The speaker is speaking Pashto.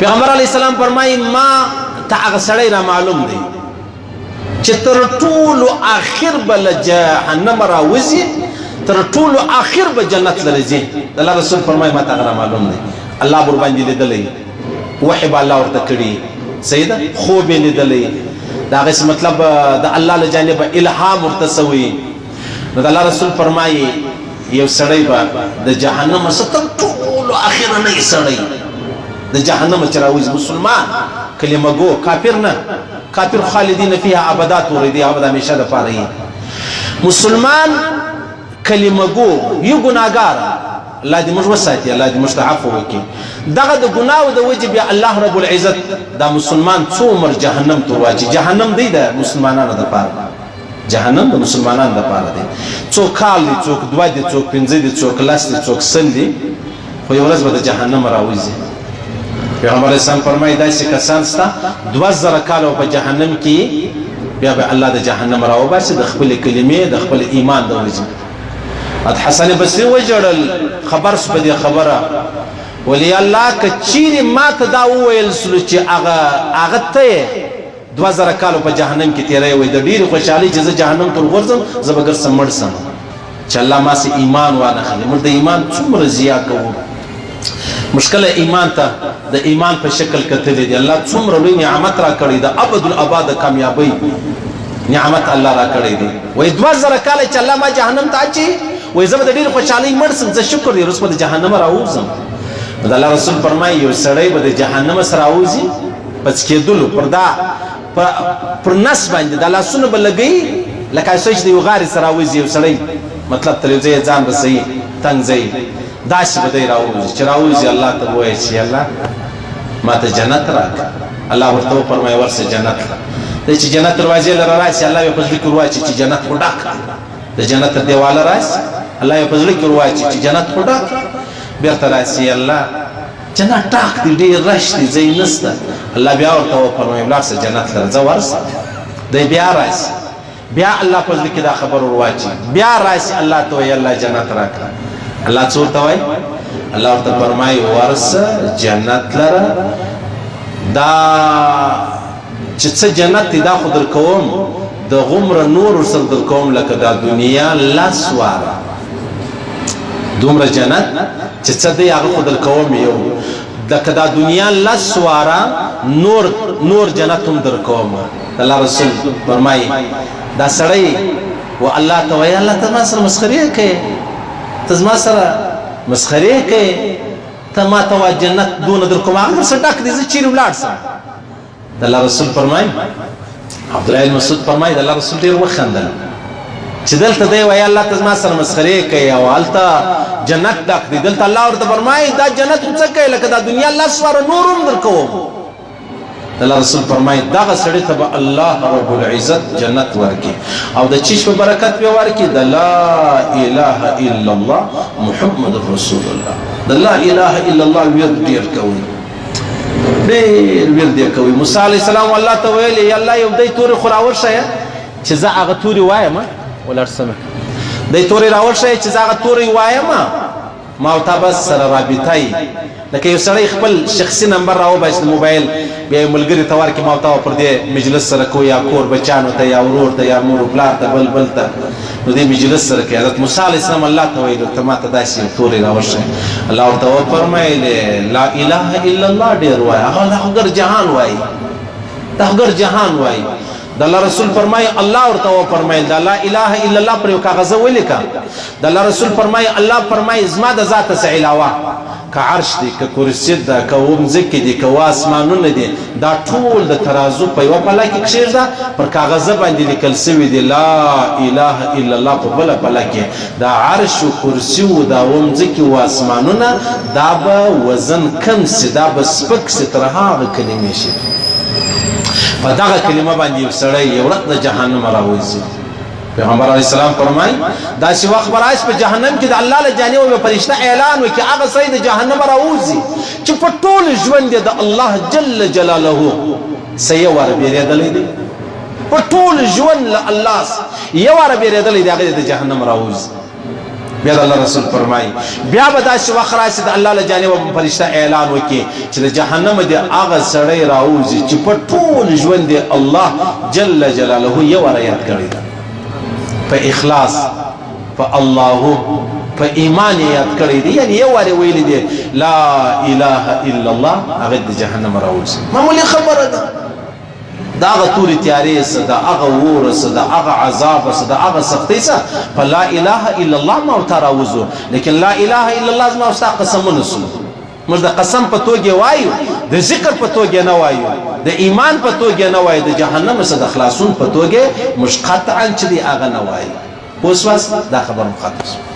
پیغمبر علیہ السلام فرمایي ما ته هغه سړی را معلوم دی چې تر ټولو آخر به له جهنم راوځي تر ټولو آخر به جنت له ځي د الله رسول فرمایي ما ته هغه را معلوم دی الله ورباندې لیدلی وحی به الله ورته کړي صحیح ده خوب یې لیدلی د هغې مطلب د الله له جانبه الهام ورته سوی نو د الله رسول فرمایي یو سړی به د جهنم څخه تر ټولو اخرنی سړی د جهنم چې راوځي مسلمان کلمه گو کافر نه کافر خالدین فیها ابدا توریدي ابدا همیشه د پاره مسلمان کلمه گو یو ګناګار الله دې موږ وساتي الله دې موږ ته عفو وکړي دغه د ګناو د وجه بیا الله رب العزت دا مسلمان څو عمر جهنم ته واچي جهنم دی د مسلمانانو د پاره جهنم د مسلمانانو د پاره دی څوک کال دي څوک دوه دي څوک پنځه دي څوک لاس دي څوک سل دي خو یو ورځ به د جهنم راوځي پیغمبر اسلام فرمایي داسې کسان شته 2000 کاله په جهنم کې بیا به الله د جهنم راوباسي د خپل کلمې د خپل ایمان د وجه حسن بصری وجړل خبر سو په خبره ولی الله کچیر ما ته دا ویل سلو چې هغه ته 2000 کاله په جهنم کې تیرې وي د ډیر خوشحالي چې جهنم ته ورځم زبګر سمړسم چې الله ما سي ایمان وانه خلي مر د ایمان څومره زیات کوو مشکل ایمان ته د ایمان په شکل کتلې دی الله څومره لوی نعمت را کړی د ابد الاباد کامیابی نعمت الله را کړی دی وای 2000 کاله چې الله ما جهنم ته اچي وای زه د ډیر خوشحالي مرسم زه شکر دې رسول د جهنم راوځم د الله رسول فرمایي یو سړی به د جهنم سره راوځي پس کېدلو پر نس باندې د الله سونه بلګي لکه څه چې یو غاری سره راوځي یو سړی مطلب تر دې ځان رسي تنگ ځای داسې به دی راوځي چې راوځي الله ته وایي چې الله ما ته جنت راکړه الله ورته فرمایي ورسه جنت د چې جنت دروازې لره راشي الله یې په ذکر واچي چې جنت وډاک د جنت دیواله راشي الله یې په ذکر واچي چې جنت وډاک بیرته راشي الله جنت ټاک دی ډېر رش دی ځای نسته الله بیا ورته فرمایي ورسه جنت لره ځه ورسه دی بیا راشي بیا الله په ذکر دا خبر ورواچي بیا راشي الله ته وایي الله جنت راکړه الله څو ته وایي الله ورته فرمایي ورسه جنت لره دا چې څه جنت دی دا خو در کوم د غمره نور سره در کوم لکه دا دنیا لاسواره دومره جنت چې څه دی هغه خو در کوم یو لکه دا دنیا لاسواره نور جنت هم در کوم الله رسول فرمایي دا سړی و الله ته وایي الله ته ما سره مسخرې کوي ته زما سره مسخرې کوي ته ما ته جنت دونه در کوم هغه څه ډک دي زه چیرې ولاړ سم د الله رسول فرمایي عبد الله بن مسعود فرمایي د الله رسول ډیر وخندل چې دلته دی وایي الله ته زما سره مسخرې کوي او هلته جنت ډک دی دلته الله ورته فرمایي دا جنت څه کوي لکه دا دنیا الله سواره نور هم در کوم د الله رسول فرمایي دغه سړي ته به الله رب العزت جنت ورکړي او د چیش په برکت به ورکړي د لا اله الا الله محمد رسول الله د لا اله الا الله ورد ډیر کوي ډیر ورد کوي موسی علی السلام الله ته ویلي الله یو دای توري خوراور شای چې زه هغه توري وایم ولرسمه دای توري راور شای چې زه هغه توري وایم ما او تاسو سره رابطای لکه یو سړی خپل شخصي نمبر راو بس موبایل بیا ملګری ته ورکې ما او تاسو پر دې مجلس سره کو یا کور بچانو ته یا ورور ته یا مور پلار ته بل ته نو دې مجلس سره کې حضرت موسی علیه السلام الله ته ویل ته ما ته داسې توري راور شای الله ورته فرمایله لا اله الا الله ډیر وای هغه هغه جهان وای هغه جهان وای د الله رسول فرمای الله ورته فرمایل د لا اله الا الله پر یو کاغذ ولیکا د الله رسول فرمای الله فرمای زما د ذات څخه علاوه که عرش دی که کرسی ده که ومځکې دي که واسمانونه دي دا ټول د ترازو په یوه پله کې کښېږده پر کاغذه باندې لیکل سوي دي لا اله الا الله په بله پله کې دا عرش و کرسی و دا ومځکې و اسمانونه دا به وزن کم سي دا به سپک سي تر هغه کلمې شي په دغه کلمه باندې یو سړی یو ورځ د جهنم راوځي پیغمبر علیه السلام فرمایي داسې وخت به راشي په جهنم کې د الله له جانبه به فرشته اعلان وکړي هغه سړی د جهنم راوځي چې په ټول ژوند یې د الله جل جلاله څه یو واره بیرېدلی دی په ټول ژوند له الله یو واره بیرېدلی دی هغه د جهنم راوځي بیا الله رسول فرمایي بیا به داسې وخت راشي د الله له جانبه فرشته اعلان وکړي چې د جهنم دې هغه سړی راوځي چې په ټول ژوند یې الله جل جلاله یو واره یاد کړې ده په اخلاص په الله په ایمان یاد کړی دی یعنی یو واره ویلی دی لا اله الا الله هغه د جهنم راوځي معمولی خبره ده دا هغه تورې تیارې څه دا هغه اور څه دا هغه عذاب څه دا هغه سختۍ څه په لا اله الا الله ما ورته راوځو لیکن لا اله الا الله زما ستا قسمونه سو موږ د قسم په توګه وایو د ذکر په توګه نه وایو د ایمان په توګه نه وایو د جهنم څخه د خلاصون په توګه مش قطعا چې دی هغه نه وایو اوس واس دا خبر مخاطب